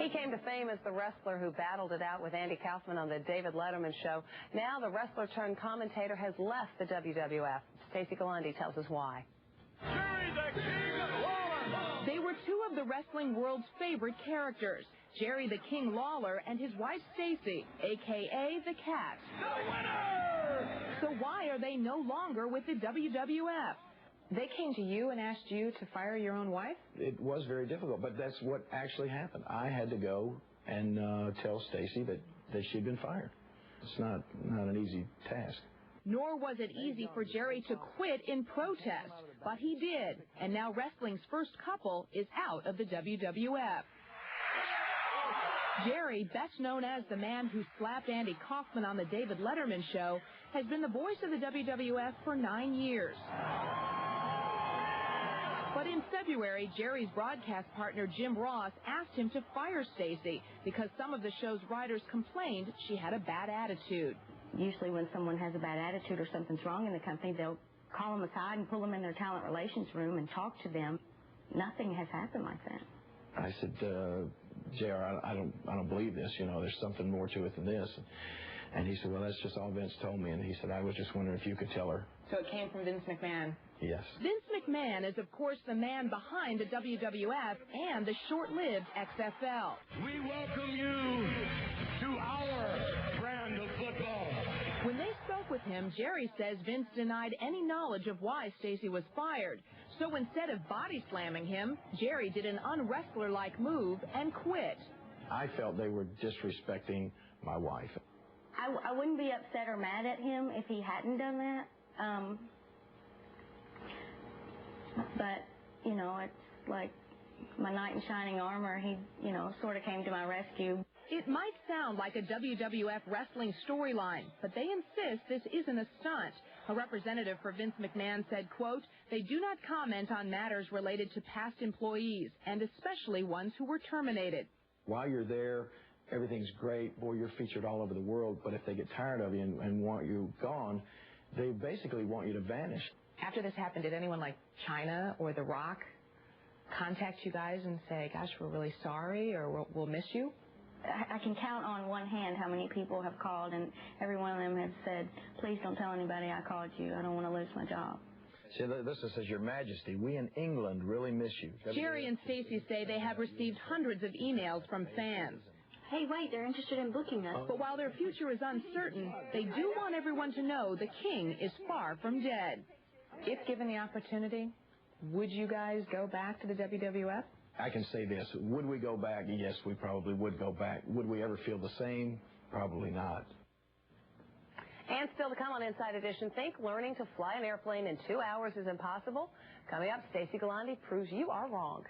He came to fame as the wrestler who battled it out with Andy Kaufman on the David Letterman show. Now the wrestler turned commentator has left the WWF. Stacy tells us why. Jerry the King Lawler. They were two of the wrestling world's favorite characters, Jerry the King Lawler and his wife Stacy, a.k.a. the Cat. The winner! So why are they no longer with the WWF? They came to you and asked you to fire your own wife? It was very difficult, but that's what actually happened. I had to go and tell Stacy that she'd been fired. It's not an easy task. Nor was it easy for Jerry to quit in protest, but he did, and now wrestling's first couple is out of the WWF. Jerry, best known as the man who slapped Andy Kaufman on the David Letterman show, has been the voice of the WWF for 9 years. But in February, Jerry's broadcast partner Jim Ross asked him to fire Stacy because some of the show's writers complained she had a bad attitude. Usually when someone has a bad attitude or something's wrong in the company, they'll call them aside and pull them in their talent relations room and talk to them. Nothing has happened like that. I said, JR, I don't believe this. You know, there's something more to it than this. And he said, well, that's just all Vince told me. And he said, I was just wondering if you could tell her. So it came from Vince McMahon? Yes. Vince McMahon is, of course, the man behind the WWF and the short-lived XFL. We welcome you to our brand of football. When they spoke with him, Jerry says Vince denied any knowledge of why Stacy was fired. So instead of body slamming him, Jerry did an unwrestler-like move and quit. I felt they were disrespecting my wife. I wouldn't be upset or mad at him if he hadn't done that. But, you know, it's like my knight in shining armor. He, you know, sort of came to my rescue. It might sound like a WWF wrestling storyline, but they insist this isn't a stunt. A representative for Vince McMahon said, quote, they do not comment on matters related to past employees, and especially ones who were terminated. While you're there, everything's great. Boy, you're featured all over the world. But if they get tired of you and want you gone, they basically want you to vanish. After this happened, did anyone like Chyna or The Rock contact you guys and say, gosh, we're really sorry, or we'll miss you? I can count on one hand how many people have called, and every one of them has said, please don't tell anybody I called you. I don't want to lose my job. See, this says, Your Majesty, we in England really miss you. Jerry and Stacy say they have received hundreds of emails from fans. Hey, wait, they're interested in booking us. But while their future is uncertain, they do want everyone to know the King is far from dead. If given the opportunity, would you guys go back to the WWF? I can say this. Would we go back? Yes, we probably would go back. Would we ever feel the same? Probably not. And still to come on Inside Edition, think learning to fly an airplane in 2 hours is impossible? Coming up, Stacy proves you are wrong.